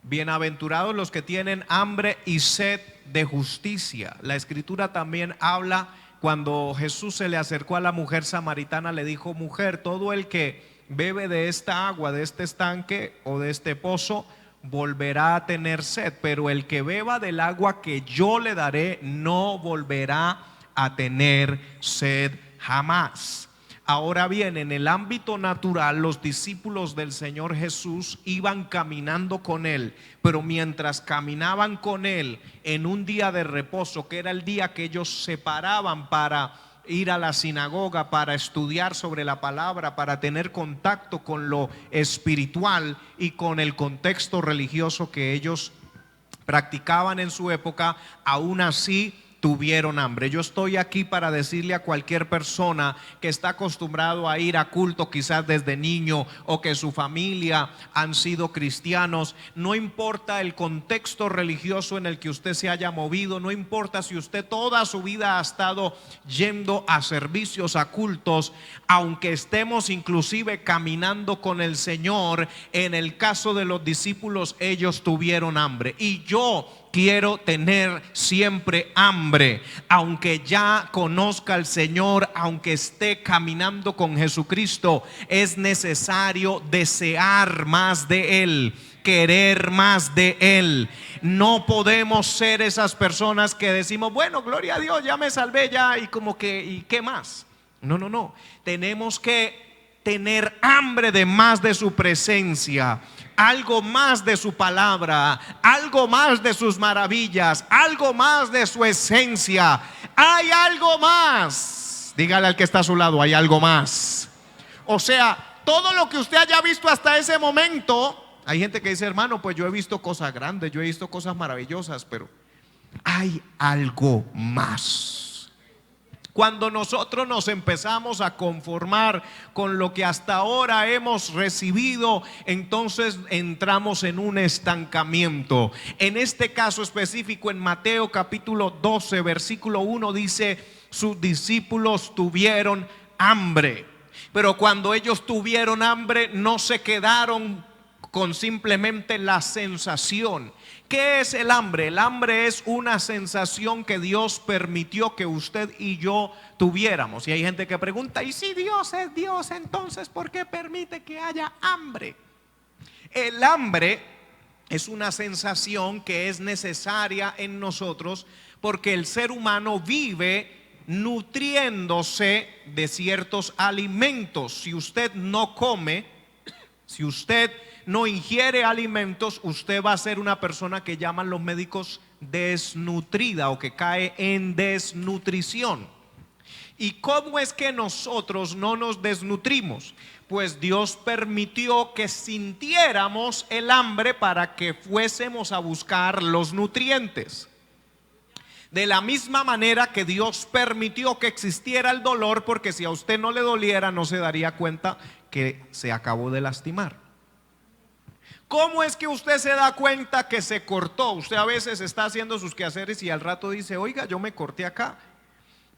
Bienaventurados los que tienen hambre y sed de justicia. La escritura también habla, cuando Jesús se le acercó a la mujer samaritana, le dijo: mujer, todo el que bebe de esta agua, de este estanque o de este pozo, volverá a tener sed, pero el que beba del agua que yo le daré no volverá a tener sed jamás. Ahora bien, en el ámbito natural, los discípulos del Señor Jesús iban caminando con Él, pero mientras caminaban con Él en un día de reposo, que era el día que ellos se paraban para ir a la sinagoga, para estudiar sobre la palabra, para tener contacto con lo espiritual y con el contexto religioso que ellos practicaban en su época, aún así tuvieron hambre. Yo estoy aquí para decirle a cualquier persona que está acostumbrado a ir a culto quizás desde niño, o que su familia han sido cristianos, no importa el contexto religioso en el que usted se haya movido, no importa si usted toda su vida ha estado yendo a servicios, a cultos, aunque estemos inclusive caminando con el Señor, en el caso de los discípulos, ellos tuvieron hambre. Y yo quiero tener siempre hambre, aunque ya conozca al Señor, aunque esté caminando con Jesucristo. Es necesario desear más de Él, querer más de Él. No podemos ser esas personas que decimos: bueno, gloria a Dios, ya me salvé, ya, y como que, ¿y qué más? No, no, no. Tenemos que tener hambre de más de su presencia, algo más de su palabra, algo más de sus maravillas, algo más de su esencia. Hay algo más. Dígale al que está a su lado: hay algo más. O sea, todo lo que usted haya visto hasta ese momento. Hay gente que dice: hermano, pues yo he visto cosas grandes, yo he visto cosas maravillosas, pero hay algo más. Cuando nosotros nos empezamos a conformar con lo que hasta ahora hemos recibido, entonces entramos en un estancamiento. En este caso específico, en Mateo capítulo 12 versículo 1 dice: sus discípulos tuvieron hambre. Pero cuando ellos tuvieron hambre, no se quedaron con simplemente la sensación. ¿Qué es el hambre? El hambre es una sensación que Dios permitió que usted y yo tuviéramos. Y hay gente que pregunta: ¿y si Dios es Dios, entonces por qué permite que haya hambre? El hambre es una sensación que es necesaria en nosotros, porque el ser humano vive nutriéndose de ciertos alimentos. Si usted no come, si usted no ingiere alimentos, usted va a ser una persona que llaman los médicos desnutrida, o que cae en desnutrición. ¿Y cómo es que nosotros no nos desnutrimos? Pues Dios permitió que sintiéramos el hambre para que fuésemos a buscar los nutrientes. De la misma manera que Dios permitió que existiera el dolor, porque si a usted no le doliera, no se daría cuenta que se acabó de lastimar. ¿Cómo es que usted se da cuenta que se cortó? Usted a veces está haciendo sus quehaceres y al rato dice: oiga, yo me corté acá.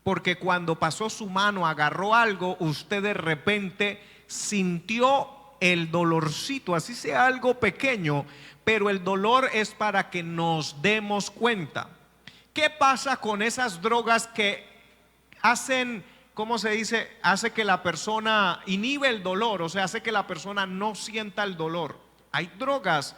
Porque cuando pasó su mano, agarró algo, usted de repente sintió el dolorcito, así sea algo pequeño, pero el dolor es para que nos demos cuenta. ¿Qué pasa con esas drogas que hacen, cómo se dice, hace que la persona inhibe el dolor? O sea, hace que la persona no sienta el dolor. Hay drogas,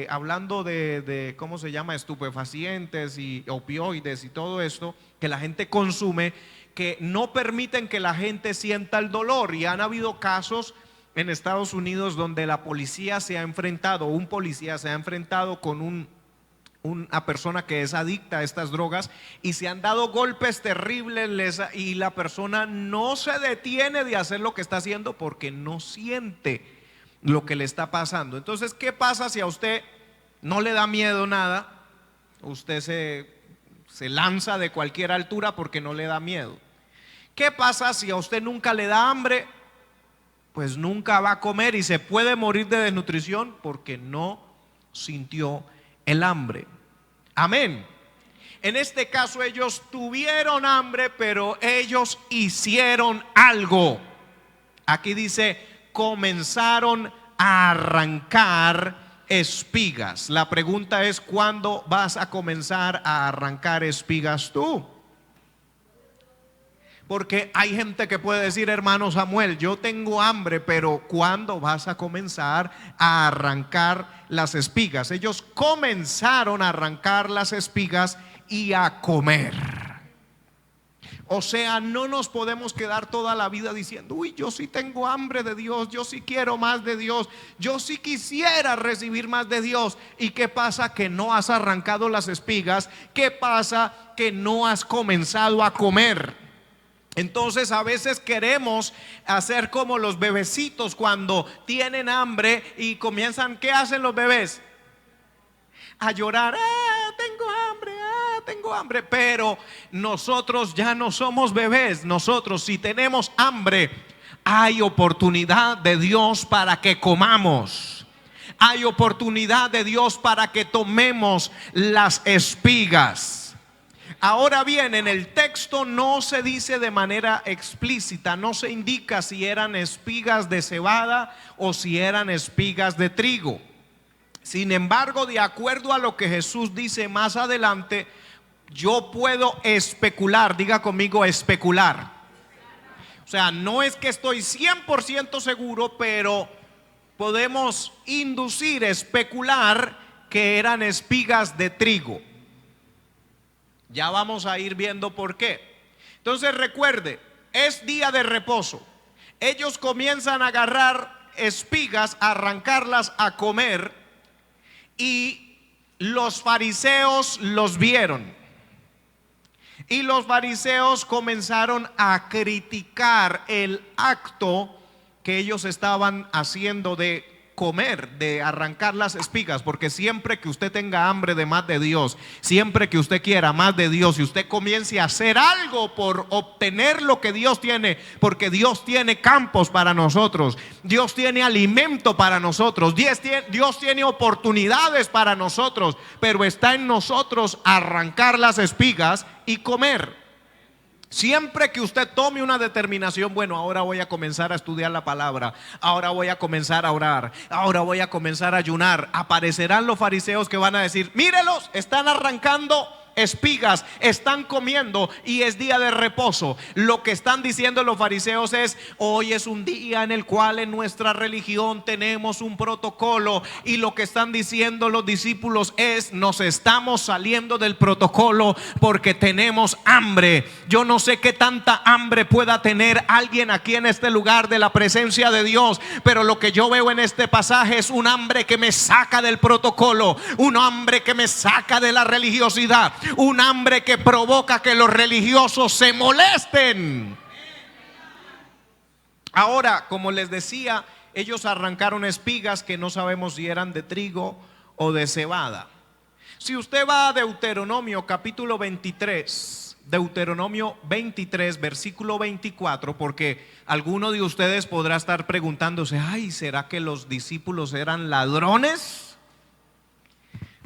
hablando de ¿cómo se llama? Estupefacientes y opioides y todo esto que la gente consume, que no permiten que la gente sienta el dolor. Y han habido casos en Estados Unidos donde la policía se ha enfrentado, un policía se ha enfrentado con una persona que es adicta a estas drogas, y se han dado golpes terribles, y la persona no se detiene de hacer lo que está haciendo porque no siente lo que le está pasando. Entonces, ¿qué pasa si a usted no le da miedo nada? Usted se lanza de cualquier altura porque no le da miedo. ¿Qué pasa si a usted nunca le da hambre? Pues nunca va a comer y se puede morir de desnutrición porque no sintió el hambre. Amén. En este caso ellos tuvieron hambre, pero ellos hicieron algo. Aquí dice: comenzaron a arrancar espigas. La pregunta es: ¿cuándo vas a comenzar a arrancar espigas tú? Porque hay gente que puede decir: hermano Samuel, yo tengo hambre, pero ¿cuándo vas a comenzar a arrancar las espigas? Ellos comenzaron a arrancar las espigas y a comer. O sea, no nos podemos quedar toda la vida diciendo: uy, yo sí tengo hambre de Dios, yo sí quiero más de Dios, yo sí quisiera recibir más de Dios. ¿Y qué pasa? Que no has arrancado las espigas. ¿Qué pasa? Que no has comenzado a comer. Entonces a veces queremos hacer como los bebecitos cuando tienen hambre y comienzan, ¿qué hacen los bebés? A llorar: tengo hambre, tengo hambre. Pero nosotros ya no somos bebés. Nosotros, si tenemos hambre, hay oportunidad de Dios para que comamos. Hay oportunidad de Dios para que tomemos las espigas. Ahora bien, en el texto no se dice de manera explícita, no se indica si eran espigas de cebada o si eran espigas de trigo. Sin embargo, de acuerdo a lo que Jesús dice más adelante, yo puedo especular. Diga conmigo: especular. O sea, no es que estoy 100% seguro, pero podemos inducir, especular que eran espigas de trigo. Ya vamos a ir viendo por qué. Entonces recuerde, es día de reposo. Ellos comienzan a agarrar espigas, a arrancarlas, a comer, y los fariseos los vieron. Y los fariseos comenzaron a criticar el acto que ellos estaban haciendo de comer, de arrancar las espigas. Porque siempre que usted tenga hambre de más de Dios, siempre que usted quiera más de Dios, y usted comience a hacer algo por obtener lo que Dios tiene, porque Dios tiene campos para nosotros, Dios tiene alimento para nosotros, Dios tiene oportunidades para nosotros, pero está en nosotros arrancar las espigas y comer. Siempre que usted tome una determinación: bueno, ahora voy a comenzar a estudiar la palabra, ahora voy a comenzar a orar, ahora voy a comenzar a ayunar, aparecerán los fariseos que van a decir: mírelos, están arrancando espigas, están comiendo y es día de reposo. Lo que están diciendo los fariseos es: hoy es un día en el cual en nuestra religión tenemos un protocolo. Y lo que están diciendo los discípulos es: nos estamos saliendo del protocolo porque tenemos hambre. Yo no sé qué tanta hambre pueda tener alguien aquí en este lugar de la presencia de Dios, pero lo que yo veo en este pasaje es un hambre que me saca del protocolo, un hambre que me saca de la religiosidad, un hambre que provoca que los religiosos se molesten. Ahora, como les decía, ellos arrancaron espigas que no sabemos si eran de trigo o de cebada. Si usted va a Deuteronomio capítulo 23, Deuteronomio 23 versículo 24, porque alguno de ustedes podrá estar preguntándose: ay, ¿será que los discípulos eran ladrones?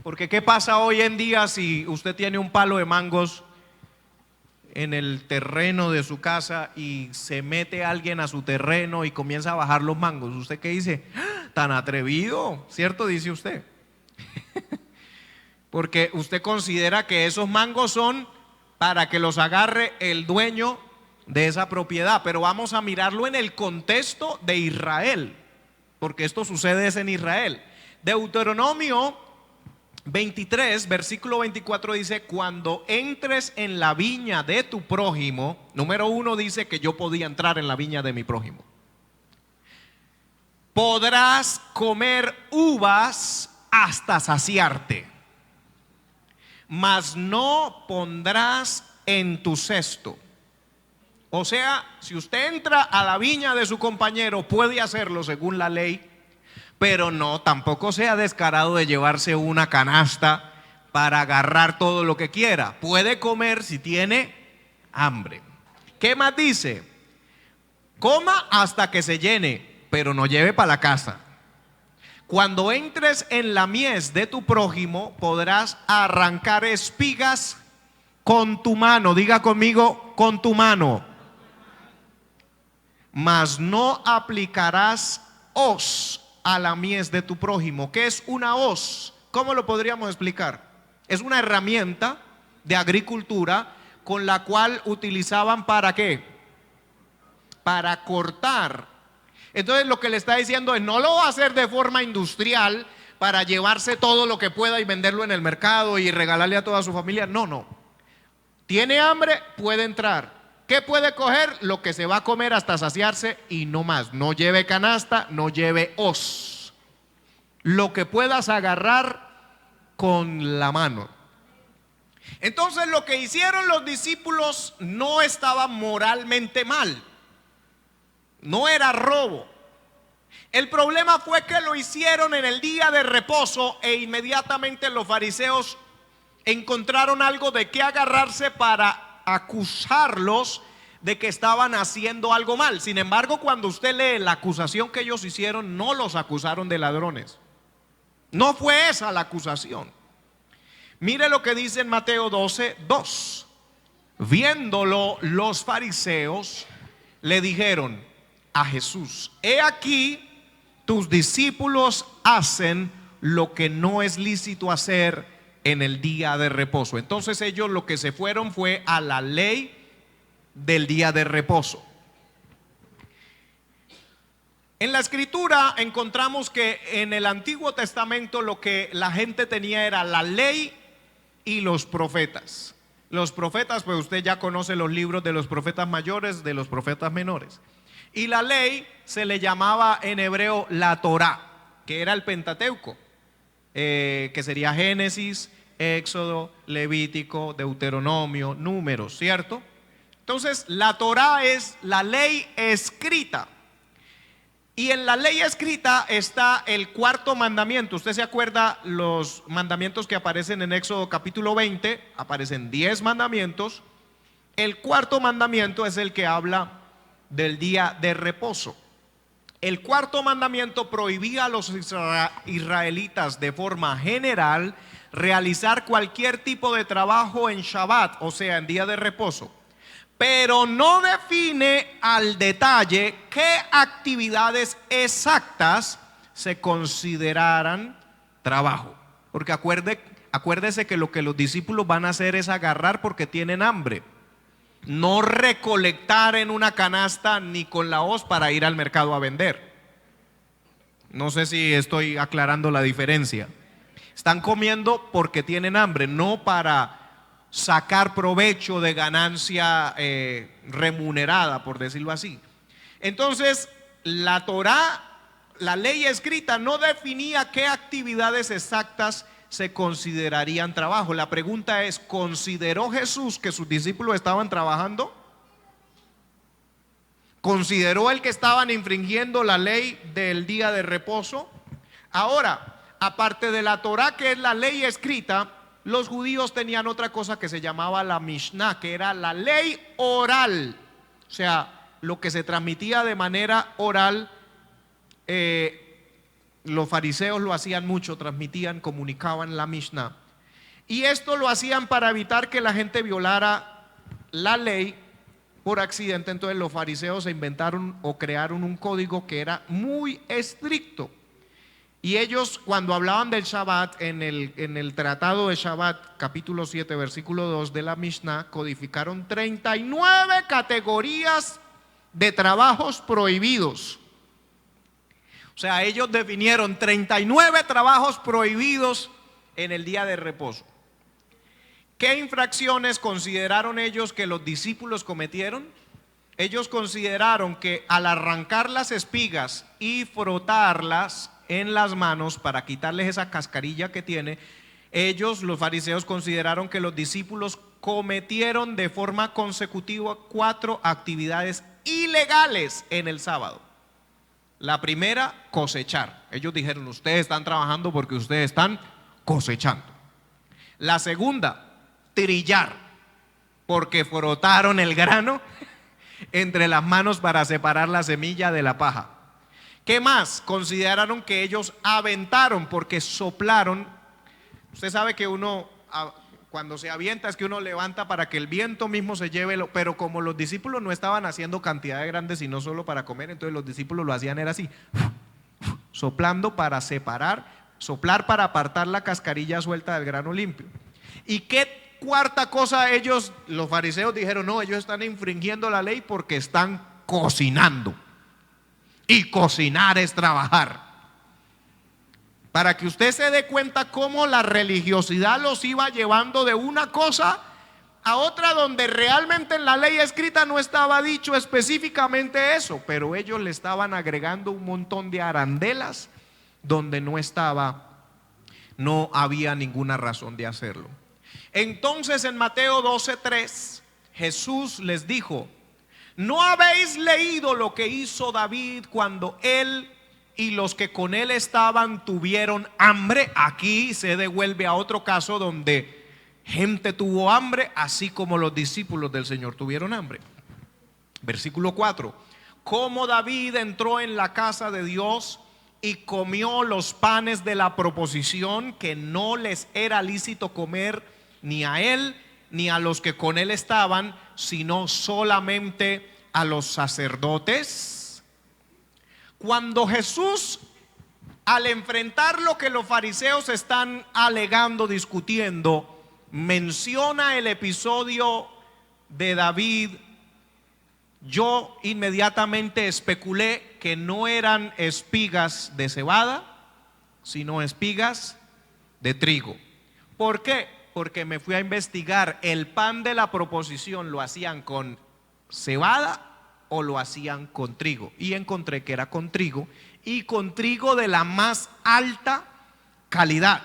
Porque ¿qué pasa hoy en día si usted tiene un palo de mangos en el terreno de su casa y se mete alguien a su terreno y comienza a bajar los mangos? ¿Usted qué dice? ¡Ah, tan atrevido! ¿Cierto? Dice usted. Porque usted considera que esos mangos son para que los agarre el dueño de esa propiedad. Pero vamos a mirarlo en el contexto de Israel, porque esto sucede en Israel. Deuteronomio 23, versículo 24 dice: cuando entres en la viña de tu prójimo. Número uno, dice que yo podía entrar en la viña de mi prójimo. Podrás comer uvas hasta saciarte, mas no pondrás en tu cesto. O sea, si usted entra a la viña de su compañero, puede hacerlo según la ley, pero no, tampoco sea descarado de llevarse una canasta para agarrar todo lo que quiera. Puede comer si tiene hambre. ¿Qué más dice? Coma hasta que se llene, pero no lleve para la casa. Cuando entres en la mies de tu prójimo, podrás arrancar espigas con tu mano. Diga conmigo: con tu mano. Mas no aplicarás hoz a la mies de tu prójimo. ¿Qué es una hoz? ¿Cómo lo podríamos explicar? Es una herramienta de agricultura con la cual utilizaban ¿para qué? Para cortar. Entonces lo que le está diciendo es: no lo va a hacer de forma industrial para llevarse todo lo que pueda y venderlo en el mercado y regalarle a toda su familia. No, no. Tiene hambre, puede entrar. ¿Qué puede coger? Lo que se va a comer hasta saciarse y no más. No lleve canasta, no lleve hoz. Lo que puedas agarrar con la mano. Entonces lo que hicieron los discípulos no estaba moralmente mal. No era robo. El problema fue que lo hicieron en el día de reposo e inmediatamente los fariseos encontraron algo de qué agarrarse para acusarlos de que estaban haciendo algo mal. Sin embargo, cuando usted lee la acusación que ellos hicieron, no los acusaron de ladrones. No fue esa la acusación. Mire lo que dice en Mateo 12:2. Viéndolo los fariseos le dijeron a Jesús: he aquí, tus discípulos hacen lo que no es lícito hacer en el día de reposo. Entonces ellos lo que se fueron fue a la ley del día de reposo. En la escritura encontramos que en el Antiguo Testamento lo que la gente tenía era la ley y los profetas. Los profetas, pues usted ya conoce los libros de los profetas mayores, de los profetas menores. Y la ley se le llamaba en hebreo la Torá, que era el Pentateuco, que sería Génesis, Éxodo, Levítico, Deuteronomio, Números, ¿cierto? Entonces la Torá es la ley escrita. Y en la ley escrita está el cuarto mandamiento. Usted se acuerda los mandamientos que aparecen en Éxodo capítulo 20, aparecen 10 mandamientos. El cuarto mandamiento es el que habla del día de reposo. El cuarto mandamiento prohibía a los israelitas de forma general realizar cualquier tipo de trabajo en Shabbat, o sea, en día de reposo, pero no define al detalle qué actividades exactas se consideraran trabajo. Porque acuérdese que lo que los discípulos van a hacer es agarrar porque tienen hambre, no recolectar en una canasta ni con la hoz para ir al mercado a vender. No sé si estoy aclarando la diferencia. Están comiendo porque tienen hambre, no para sacar provecho de ganancia remunerada, por decirlo así. Entonces, la Torá, la ley escrita, no definía qué actividades exactas se considerarían trabajo. La pregunta es: ¿consideró Jesús que sus discípulos estaban trabajando? ¿Consideró él que estaban infringiendo la ley del día de reposo? Ahora, aparte de la Torá, que es la ley escrita, los judíos tenían otra cosa que se llamaba la Mishnah, que era la ley oral. O sea, lo que se transmitía de manera oral. Los fariseos lo hacían mucho, transmitían, comunicaban la Mishnah. Y esto lo hacían para evitar que la gente violara la ley por accidente. Entonces los fariseos se inventaron o crearon un código que era muy estricto. Y ellos, cuando hablaban del Shabbat, en el tratado de Shabbat, capítulo 7, versículo 2 de la Mishnah, codificaron 39 categorías de trabajos prohibidos. O sea, ellos definieron 39 trabajos prohibidos en el día de reposo. ¿Qué infracciones consideraron ellos que los discípulos cometieron? Ellos consideraron que al arrancar las espigas y frotarlas en las manos para quitarles esa cascarilla que tiene, ellos, los fariseos, consideraron que los discípulos cometieron de forma consecutiva 4 actividades ilegales en el sábado. La primera, cosechar. Ellos dijeron: ustedes están trabajando porque ustedes están cosechando. La segunda, trillar, porque frotaron el grano entre las manos para separar la semilla de la paja. ¿Qué más? Consideraron que ellos aventaron, porque soplaron. Usted sabe que uno, cuando se avienta, es que uno levanta para que el viento mismo se lleve, pero como los discípulos no estaban haciendo cantidades grandes sino solo para comer, entonces los discípulos lo hacían era así, soplando para separar, soplar para apartar la cascarilla suelta del grano limpio. ¿Y qué cuarta cosa ellos, los fariseos, dijeron? No, ellos están infringiendo la ley porque están cocinando. Y cocinar es trabajar. Para que usted se dé cuenta cómo la religiosidad los iba llevando de una cosa a otra, donde realmente en la ley escrita no estaba dicho específicamente eso, pero ellos le estaban agregando un montón de arandelas donde no había ninguna razón de hacerlo. Entonces en Mateo 12:3 Jesús les dijo: ¿no habéis leído lo que hizo David cuando él y los que con él estaban tuvieron hambre? Aquí se devuelve a otro caso donde gente tuvo hambre, así como los discípulos del Señor tuvieron hambre. Versículo 4: como David entró en la casa de Dios y comió los panes de la proposición, que no les era lícito comer ni a él ni a los que con él estaban, sino solamente a los sacerdotes. Cuando Jesús, al enfrentar lo que los fariseos están alegando, discutiendo, menciona el episodio de David, yo inmediatamente especulé que no eran espigas de cebada, sino espigas de trigo. ¿Por qué? Porque me fui a investigar. El pan de la proposición, ¿lo hacían con cebada o lo hacían con trigo? Y encontré que era con trigo, y con trigo de la más alta calidad,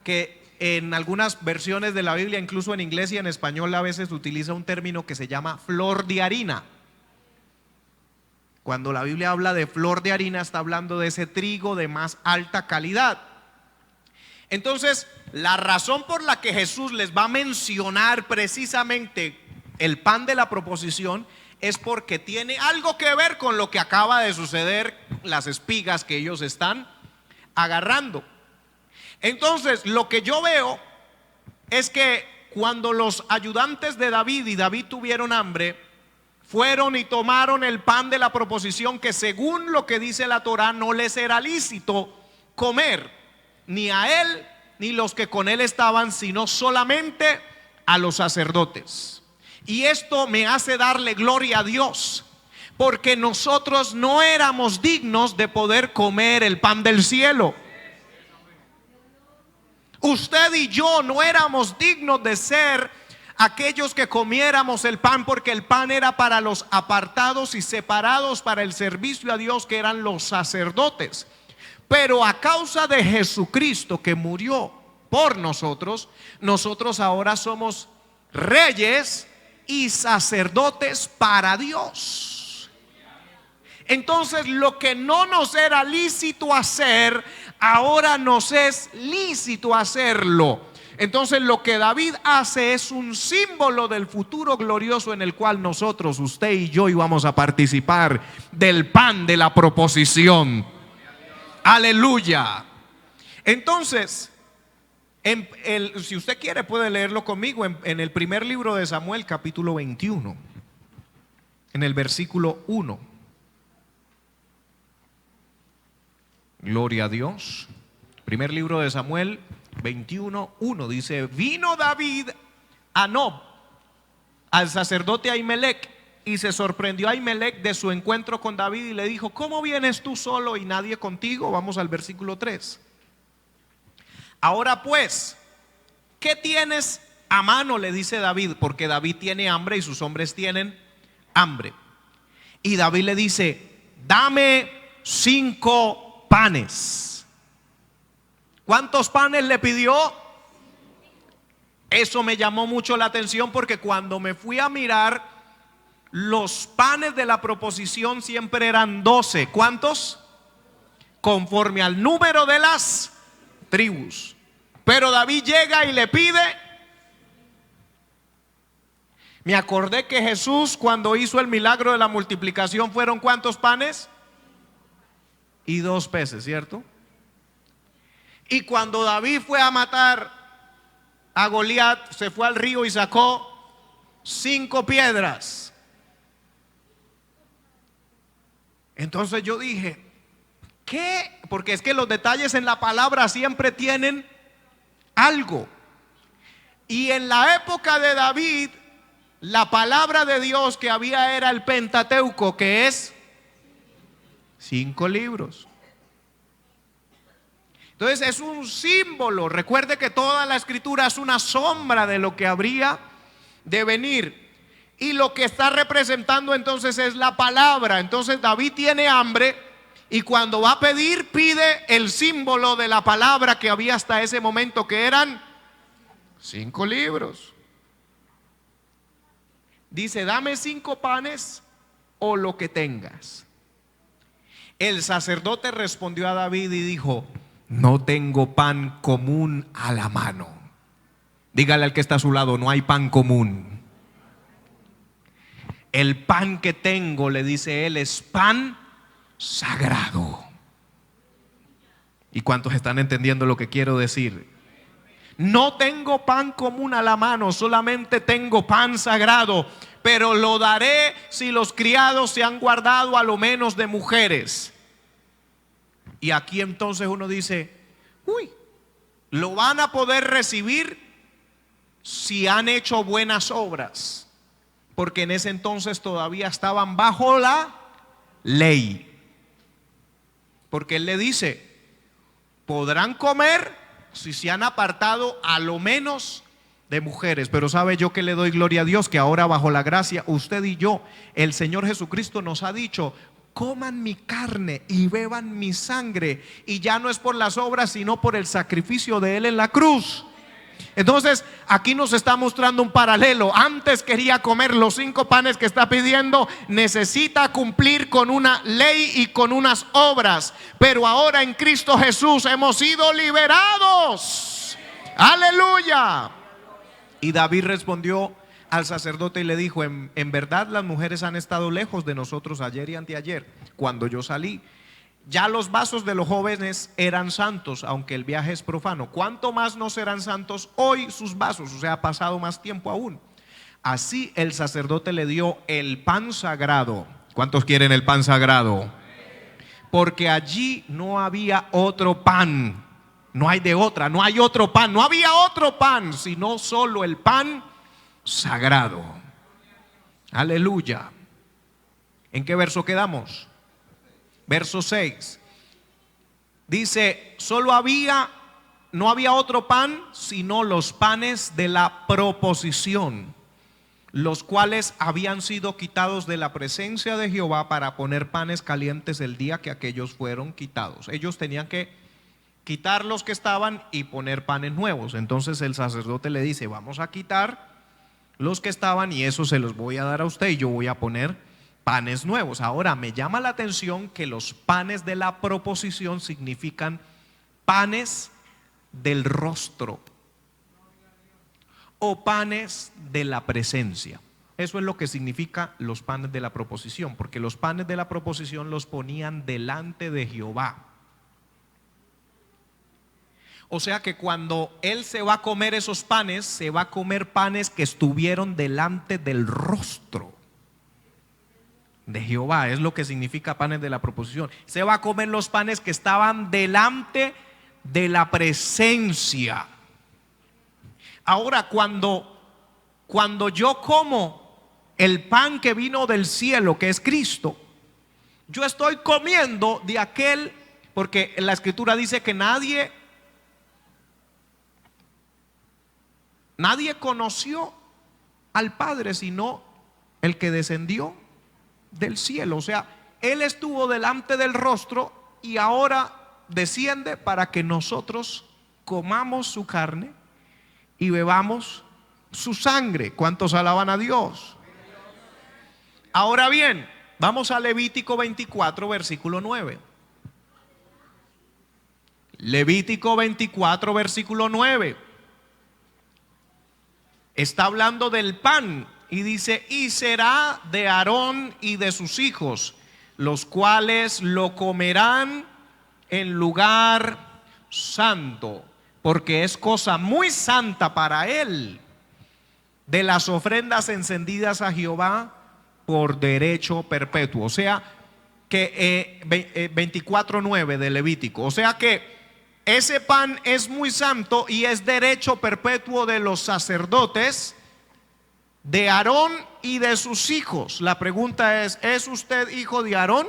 que en algunas versiones de la Biblia, incluso en inglés y en español, a veces utiliza un término que se llama flor de harina. Cuando la Biblia habla de flor de harina, está hablando de ese trigo de más alta calidad. Entonces, la razón por la que Jesús les va a mencionar precisamente el pan de la proposición es porque tiene algo que ver con lo que acaba de suceder, las espigas que ellos están agarrando. Entonces, lo que yo veo es que cuando los ayudantes de David y David tuvieron hambre, fueron y tomaron el pan de la proposición, que según lo que dice la Torá no les era lícito comer, ni a él ni los que con él estaban, sino solamente a los sacerdotes. Y esto me hace darle gloria a Dios, porque nosotros no éramos dignos de poder comer el pan del cielo. Usted y yo no éramos dignos de ser aquellos que comiéramos el pan, porque el pan era para los apartados y separados para el servicio a Dios, que eran los sacerdotes. Pero a causa de Jesucristo, que murió por nosotros, nosotros ahora somos reyes y sacerdotes para Dios. Entonces, lo que no nos era lícito hacer, ahora nos es lícito hacerlo. Entonces, lo que David hace es un símbolo del futuro glorioso en el cual nosotros, usted y yo, íbamos a participar del pan de la proposición. Aleluya. Entonces, si usted quiere puede leerlo conmigo en el primer libro de Samuel, capítulo 21, en el versículo 1. Gloria a Dios. Primer libro de Samuel 21:1 dice: vino David a Nob, al sacerdote Ahimelech, y se sorprendió Ahimelech de su encuentro con David y le dijo: ¿cómo vienes tú solo y nadie contigo? Vamos al versículo 3. Ahora pues, ¿qué tienes a mano?, le dice David, porque David tiene hambre y sus hombres tienen hambre. Y David le dice: dame 5 panes. ¿Cuántos panes le pidió? Eso me llamó mucho la atención, porque cuando me fui a mirar, los panes de la proposición siempre eran 12. ¿Cuántos? Conforme al número de las tribus. Pero David llega y le pide. Me acordé que Jesús, cuando hizo el milagro de la multiplicación, fueron ¿cuántos panes? Y 2 peces, ¿cierto? Y cuando David fue a matar a Goliat, se fue al río y sacó 5 piedras. Entonces yo dije: ¿qué? Porque es que los detalles en la palabra siempre tienen algo. Y en la época de David, la palabra de Dios que había era el Pentateuco, que es 5 libros. Entonces es un símbolo. Recuerde que toda la escritura es una sombra de lo que habría de venir. Y lo que está representando entonces es la palabra. Entonces David tiene hambre y cuando va a pedir, pide el símbolo de la palabra que había hasta ese momento, que eran 5 libros. Dice: dame 5 panes o lo que tengas. El sacerdote respondió a David y dijo: no tengo pan común a la mano. Dígale al que está a su lado: no hay pan común. El pan que tengo, le dice él, es pan sagrado. ¿Y cuántos están entendiendo lo que quiero decir? No tengo pan común a la mano, solamente tengo pan sagrado, pero lo daré si los criados se han guardado a lo menos de mujeres. Y aquí entonces uno dice: uy, lo van a poder recibir si han hecho buenas obras, porque en ese entonces todavía estaban bajo la ley. Porque él le dice: podrán comer si se han apartado a lo menos de mujeres. Pero sabe yo que le doy gloria a Dios, que ahora bajo la gracia, usted y yo, el Señor Jesucristo nos ha dicho: coman mi carne y beban mi sangre. Y ya no es por las obras, sino por el sacrificio de Él en la cruz. Entonces aquí nos está mostrando un paralelo. Antes quería comer los 5 panes que está pidiendo, necesita cumplir con una ley y con unas obras. Pero ahora en Cristo Jesús hemos sido liberados. Aleluya. Y David respondió al sacerdote y le dijo: en verdad las mujeres han estado lejos de nosotros ayer y anteayer, cuando yo salí. Ya los vasos de los jóvenes eran santos, aunque el viaje es profano. ¿Cuánto más no serán santos hoy sus vasos? O sea, ha pasado más tiempo aún. Así el sacerdote le dio el pan sagrado. ¿Cuántos quieren el pan sagrado? Porque allí no había otro pan. No hay de otra, no hay otro pan. No había otro pan, sino solo el pan sagrado. Aleluya. ¿En qué verso quedamos? Verso 6. Dice: no había otro pan sino los panes de la proposición, los cuales habían sido quitados de la presencia de Jehová para poner panes calientes el día que aquellos fueron quitados. Ellos tenían que quitar los que estaban y poner panes nuevos. Entonces el sacerdote le dice: vamos a quitar los que estaban y eso se los voy a dar a usted y yo voy a poner panes nuevos. Ahora me llama la atención que los panes de la proposición significan panes del rostro o panes de la presencia. Eso es lo que significa los panes de la proposición, porque los panes de la proposición los ponían delante de Jehová. O sea que cuando él se va a comer esos panes, se va a comer panes que estuvieron delante del rostro de Jehová. Es lo que significa panes de la proposición. Se va a comer los panes que estaban delante de la presencia. Ahora cuando yo como el pan que vino del cielo, que es Cristo, yo estoy comiendo de aquel, porque la escritura dice que nadie conoció al Padre sino el que descendió del cielo. O sea, Él estuvo delante del rostro y ahora desciende para que nosotros comamos su carne y bebamos su sangre. ¿Cuántos alaban a Dios? Ahora bien, vamos a Levítico 24, versículo 9. Levítico 24, versículo 9. Está hablando del pan y dice: y será de Aarón y de sus hijos, los cuales lo comerán en lugar santo, porque es cosa muy santa para él, de las ofrendas encendidas a Jehová por derecho perpetuo. O sea, que 24:9 de Levítico. O sea que ese pan es muy santo y es derecho perpetuo de los sacerdotes, de Aarón y de sus hijos. La pregunta ¿es usted hijo de Aarón?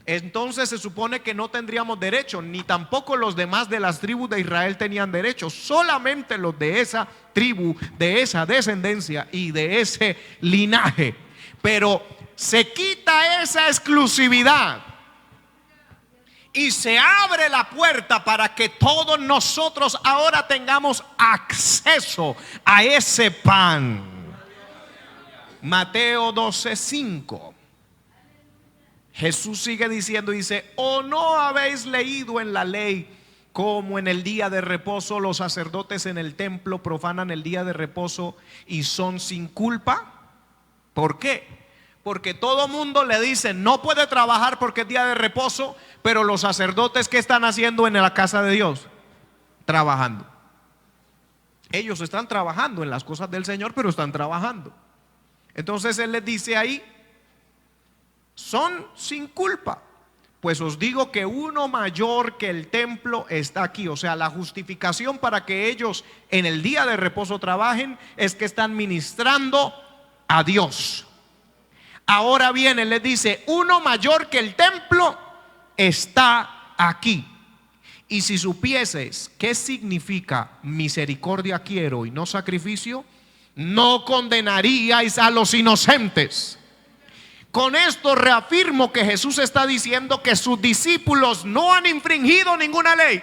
Entonces se supone que no tendríamos derecho, ni tampoco los demás de las tribus de Israel tenían derecho. Solamente los de esa tribu, de esa descendencia y de ese linaje. Pero se quita esa exclusividad y se abre la puerta para que todos nosotros ahora tengamos acceso a ese pan. Mateo 12:5. Jesús sigue diciendo, dice: ¿o no habéis leído en la ley cómo en el día de reposo los sacerdotes en el templo profanan el día de reposo y son sin culpa? ¿Por qué? Porque todo mundo le dice no puede trabajar porque es día de reposo, pero los sacerdotes, ¿qué están haciendo en la casa de Dios? Trabajando. Ellos están trabajando en las cosas del Señor, pero están trabajando. Entonces Él les dice ahí: son sin culpa. Pues os digo que uno mayor que el templo está aquí. O sea, la justificación para que ellos en el día de reposo trabajen es que están ministrando a Dios. Ahora bien, Él les dice: uno mayor que el templo está aquí. Y si supieseis qué significa misericordia quiero y no sacrificio, no condenaríais a los inocentes. Con esto reafirmo que Jesús está diciendo que sus discípulos no han infringido ninguna ley.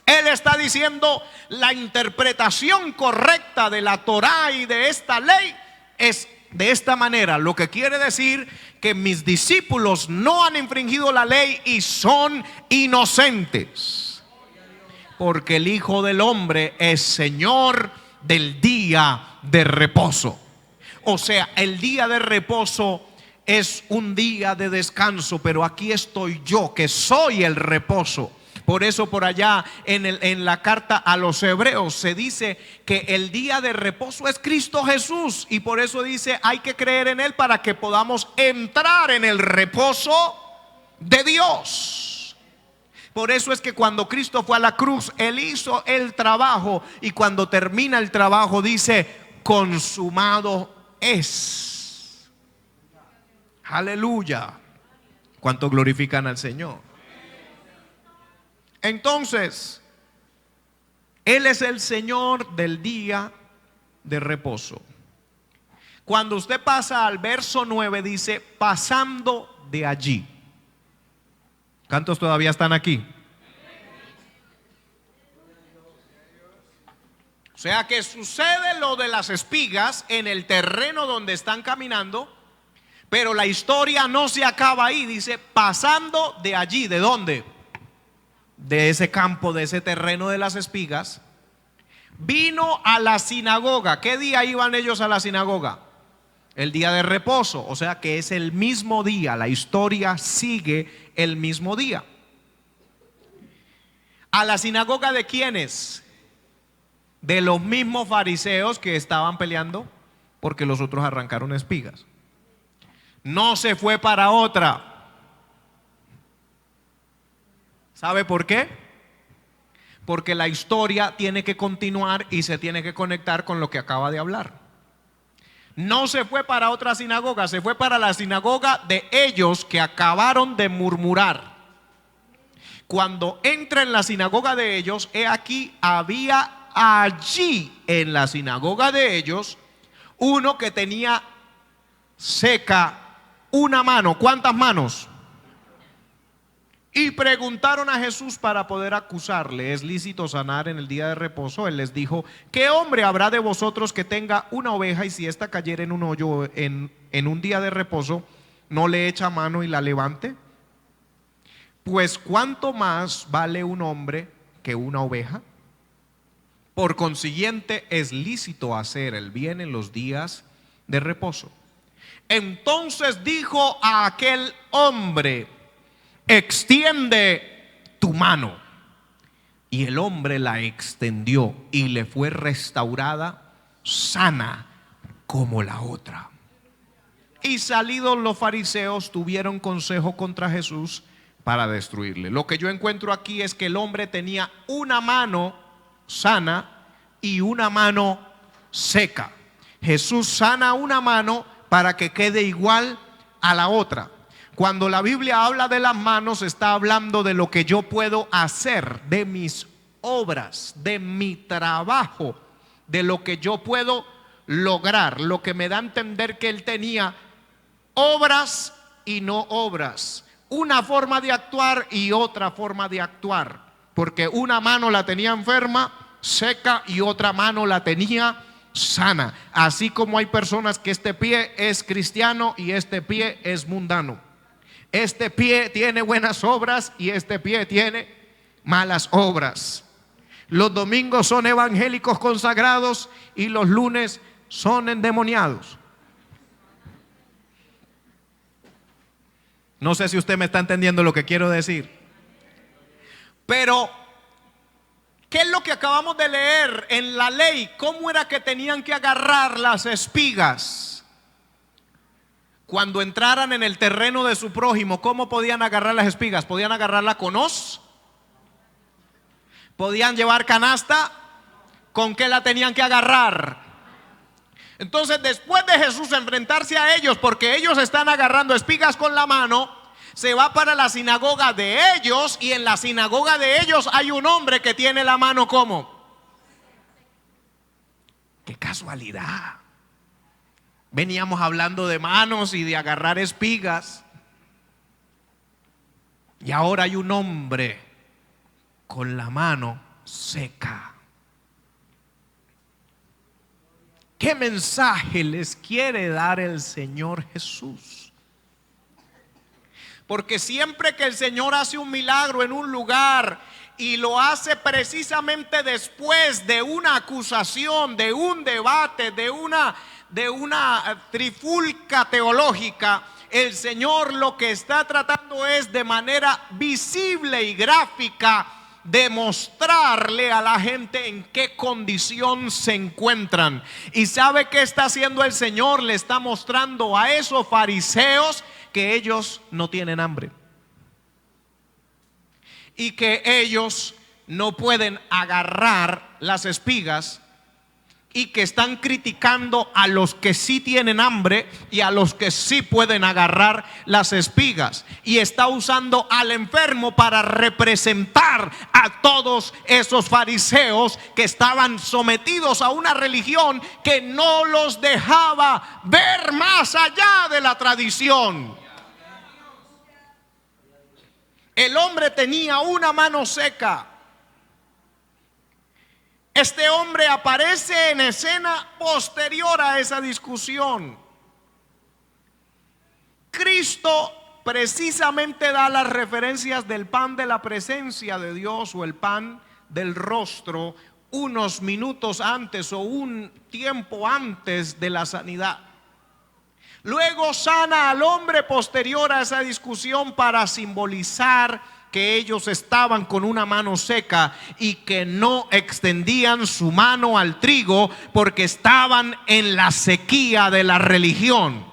Él está diciendo la interpretación correcta de la Torá y de esta ley es de esta manera, lo que quiere decir que mis discípulos no han infringido la ley y son inocentes, porque el Hijo del Hombre es Señor del día de reposo. O sea, el día de reposo es un día de descanso, pero aquí estoy yo, que soy el reposo. Por eso por allá en la carta a los hebreos se dice que el día de reposo es Cristo Jesús. Y por eso dice hay que creer en Él para que podamos entrar en el reposo de Dios. Por eso es que cuando Cristo fue a la cruz, Él hizo el trabajo. Y cuando termina el trabajo dice: consumado es. Aleluya. ¿Cuánto glorifican al Señor? Entonces, Él es el Señor del día de reposo. Cuando usted pasa al verso 9 dice: pasando de allí. ¿Cuántos todavía están aquí? O sea que sucede lo de las espigas en el terreno donde están caminando, pero la historia no se acaba ahí. Dice: pasando de allí. ¿De dónde? De ese campo, de ese terreno de las espigas, vino a la sinagoga. ¿Qué día iban ellos a la sinagoga? El día de reposo. O sea que es el mismo día. La historia sigue el mismo día. ¿A la sinagoga de quiénes? De los mismos fariseos que estaban peleando porque los otros arrancaron espigas. No se fue para otra. ¿Sabe por qué? Porque la historia tiene que continuar y se tiene que conectar con lo que acaba de hablar. No se fue para otra sinagoga, se fue para la sinagoga de ellos que acabaron de murmurar. Cuando entra en la sinagoga de ellos, he aquí había allí en la sinagoga de ellos uno que tenía seca una mano. ¿Cuántas manos? Y preguntaron a Jesús para poder acusarle: ¿es lícito sanar en el día de reposo? Él les dijo: ¿qué hombre habrá de vosotros que tenga una oveja y si ésta cayera en un hoyo en un día de reposo, no le echa mano y la levante? Pues ¿cuánto más vale un hombre que una oveja? Por consiguiente es lícito hacer el bien en los días de reposo. Entonces dijo a aquel hombre: extiende tu mano. Y el hombre la extendió y le fue restaurada sana como la otra. Y salidos los fariseos tuvieron consejo contra Jesús para destruirle. Lo que yo encuentro aquí es que el hombre tenía una mano sana y una mano seca. Jesús sana una mano para que quede igual a la otra. Cuando la Biblia habla de las manos, está hablando de lo que yo puedo hacer, de mis obras, de mi trabajo, de lo que yo puedo lograr. Lo que me da a entender que él tenía obras y no obras, una forma de actuar y otra forma de actuar, porque una mano la tenía enferma, seca, y otra mano la tenía sana. Así como hay personas que este pie es cristiano y este pie es mundano. Este pie tiene buenas obras y este pie tiene malas obras. Los domingos son evangélicos consagrados y los lunes son endemoniados. No sé si usted me está entendiendo lo que quiero decir. Pero, ¿qué es lo que acabamos de leer en la ley? ¿Cómo era que tenían que agarrar las espigas? Cuando entraran en el terreno de su prójimo, ¿cómo podían agarrar las espigas? ¿Podían agarrarla con hoz? ¿Podían llevar canasta? ¿Con qué la tenían que agarrar? Entonces, después de Jesús enfrentarse a ellos, porque ellos están agarrando espigas con la mano, se va para la sinagoga de ellos, y en la sinagoga de ellos hay un hombre que tiene la mano como. ¡Qué casualidad! Veníamos hablando de manos y de agarrar espigas, y ahora hay un hombre con la mano seca. ¿Qué mensaje les quiere dar el Señor Jesús? Porque siempre que el Señor hace un milagro en un lugar y lo hace precisamente después de una acusación, de un debate, de una trifulca teológica, el Señor lo que está tratando es de manera visible y gráfica demostrarle a la gente en qué condición se encuentran. ¿Y sabe qué está haciendo el Señor? Le está mostrando a esos fariseos que ellos no tienen hambre y que ellos no pueden agarrar las espigas, y que están criticando a los que sí tienen hambre y a los que sí pueden agarrar las espigas, y está usando al enfermo para representar a todos esos fariseos que estaban sometidos a una religión que no los dejaba ver más allá de la tradición. El hombre tenía una mano seca. Este hombre aparece en escena posterior a esa discusión. Cristo precisamente da las referencias del pan de la presencia de Dios o el pan del rostro unos minutos antes o un tiempo antes de la sanidad. Luego sana al hombre posterior a esa discusión para simbolizar que ellos estaban con una mano seca y que no extendían su mano al trigo porque estaban en la sequía de la religión.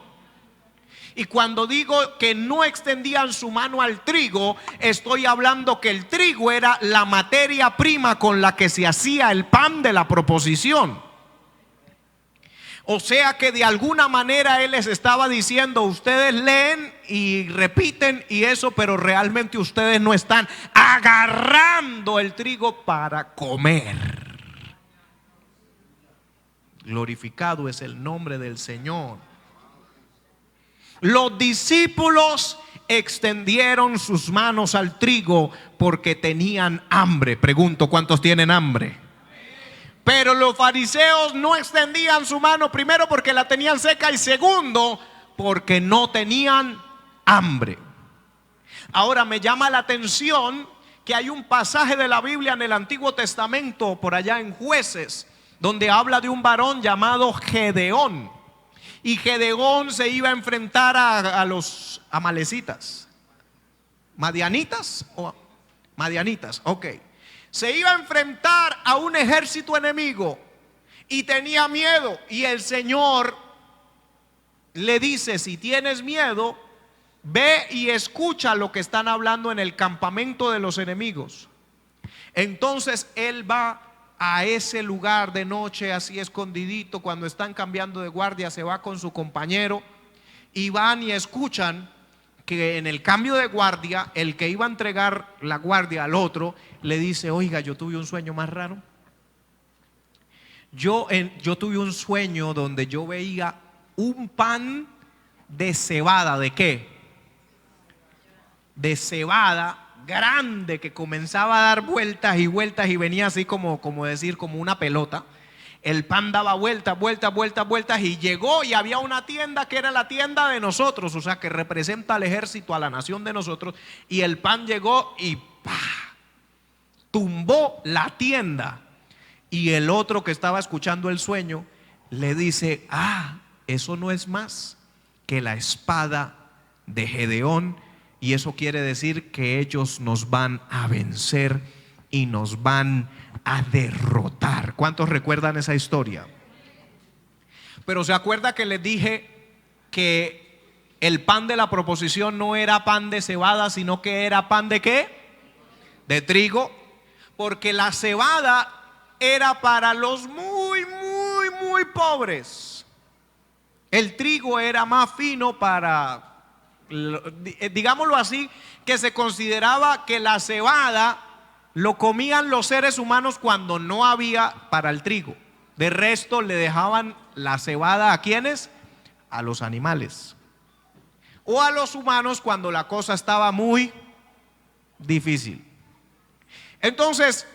Y cuando digo que no extendían su mano al trigo, estoy hablando que el trigo era la materia prima con la que se hacía el pan de la proposición. O sea que de alguna manera Él les estaba diciendo: ustedes leen y repiten y eso, pero realmente ustedes no están agarrando el trigo para comer. Glorificado es el nombre del Señor. Los discípulos extendieron sus manos al trigo porque tenían hambre. Pregunto, ¿cuántos tienen hambre? Pero los fariseos no extendían su mano, primero porque la tenían seca y segundo porque no tenían hambre. Ahora me llama la atención que hay un pasaje de la Biblia en el Antiguo Testamento, por allá en Jueces, donde habla de un varón llamado Gedeón. Y Gedeón se iba a enfrentar a los amalecitas. ¿Madianitas? ¿O madianitas? Ok. Se iba a enfrentar a un ejército enemigo y tenía miedo, y el Señor le dice: si tienes miedo, ve y escucha lo que están hablando en el campamento de los enemigos. Entonces él va a ese lugar de noche, así escondidito, cuando están cambiando de guardia, se va con su compañero y van y escuchan que en el cambio de guardia, el que iba a entregar la guardia al otro le dice: oiga, yo tuve un sueño más raro. Yo tuve un sueño donde yo veía un pan de cebada. ¿De qué? De cebada grande, que comenzaba a dar vueltas y vueltas y venía así como decir, como una pelota. El pan daba vueltas, vueltas, vueltas, vueltas, y llegó y había una tienda que era la tienda de nosotros, o sea, que representa al ejército, a la nación de nosotros. Y el pan llegó y ¡pah!, tumbó la tienda. Y el otro que estaba escuchando el sueño le dice: ah, eso no es más que la espada de Gedeón, y eso quiere decir que ellos nos van a vencer y nos van a derrotar. ¿Cuántos recuerdan esa historia? Pero se acuerda que les dije que el pan de la proposición no era pan de cebada, sino que era pan de ¿qué? De trigo. Porque la cebada era para los muy, muy, muy pobres. El trigo era más fino para, digámoslo así, que se consideraba que la cebada lo comían los seres humanos cuando no había para el trigo. De resto le dejaban la cebada ¿a quiénes? A los animales o a los humanos cuando la cosa estaba muy difícil. Entonces,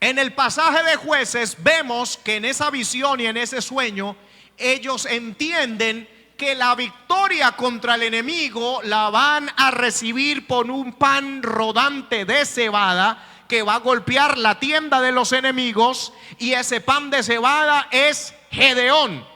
en el pasaje de Jueces vemos que en esa visión y en ese sueño ellos entienden que la victoria contra el enemigo la van a recibir por un pan rodante de cebada que va a golpear la tienda de los enemigos, y ese pan de cebada es Gedeón.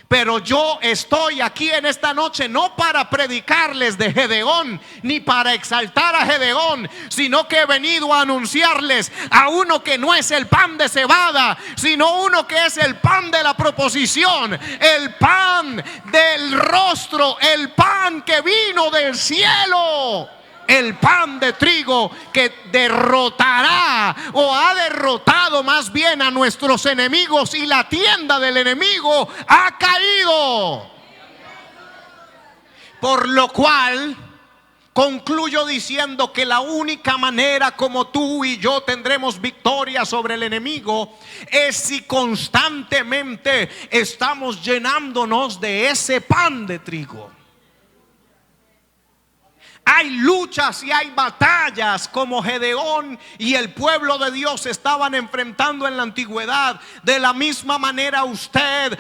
Pero yo estoy aquí en esta noche no para predicarles de Gedeón ni para exaltar a Gedeón, sino que he venido a anunciarles a uno que no es el pan de cebada, sino uno que es el pan de la proposición, el pan del rostro, el pan que vino del cielo. El pan de trigo que derrotará, o ha derrotado más bien, a nuestros enemigos, y la tienda del enemigo ha caído. Por lo cual concluyo diciendo que la única manera como tú y yo tendremos victoria sobre el enemigo es si constantemente estamos llenándonos de ese pan de trigo. Hay luchas y hay batallas como Gedeón y el pueblo de Dios estaban enfrentando en la antigüedad. De la misma manera usted,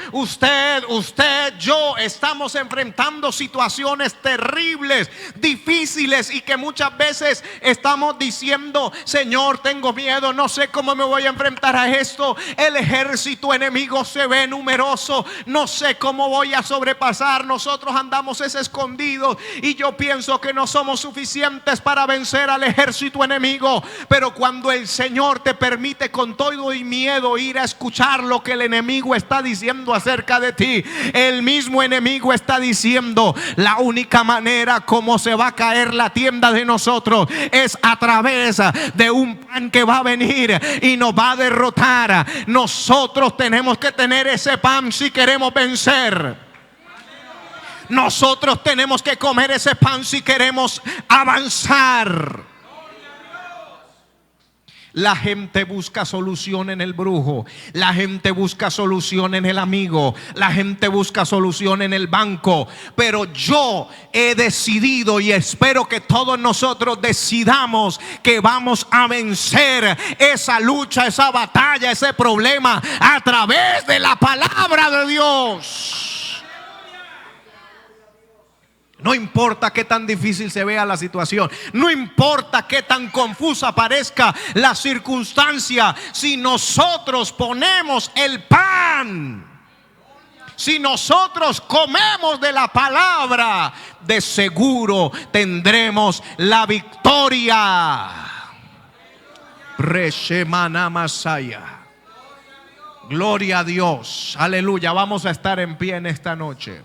yo estamos enfrentando situaciones terribles, difíciles, y que muchas veces estamos diciendo: Señor, tengo miedo, no sé cómo me voy a enfrentar a esto. El ejército enemigo se ve numeroso, no sé cómo voy a sobrepasar. Nosotros andamos escondidos y yo pienso que no somos suficientes para vencer al ejército enemigo. Pero cuando el Señor te permite con todo y miedo ir a escuchar lo que el enemigo está diciendo acerca de ti, el mismo enemigo está diciendo: la única manera como se va a caer la tienda de nosotros es a través de un pan que va a venir y nos va a derrotar. Nosotros tenemos que tener ese pan si queremos vencer. Nosotros tenemos que comer ese pan si queremos avanzar. La gente busca solución en el brujo, la gente busca solución en el amigo, la gente busca solución en el banco. Pero yo he decidido, y espero que todos nosotros decidamos, que vamos a vencer esa lucha, esa batalla, ese problema a través de la palabra de Dios. No importa qué tan difícil se vea la situación, no importa qué tan confusa parezca la circunstancia, si nosotros ponemos el pan, si nosotros comemos de la palabra, de seguro tendremos la victoria. Reshemana Masaya. Gloria a Dios, aleluya. Vamos a estar en pie en esta noche.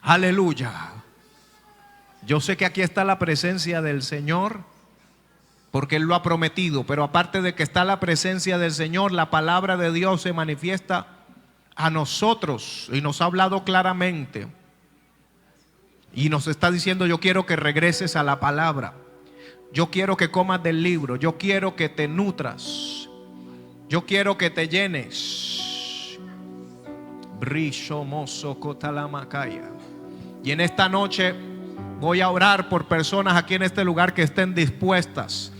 Aleluya. Yo sé que aquí está la presencia del Señor, porque Él lo ha prometido, pero aparte de que está la presencia del Señor, la palabra de Dios se manifiesta a nosotros y nos ha hablado claramente y nos está diciendo: yo quiero que regreses a la palabra, yo quiero que comas del libro, yo quiero que te nutras, yo quiero que te llenes. Brillo mozo cotalamacaya. Y en esta noche voy a orar por personas aquí en este lugar que estén dispuestas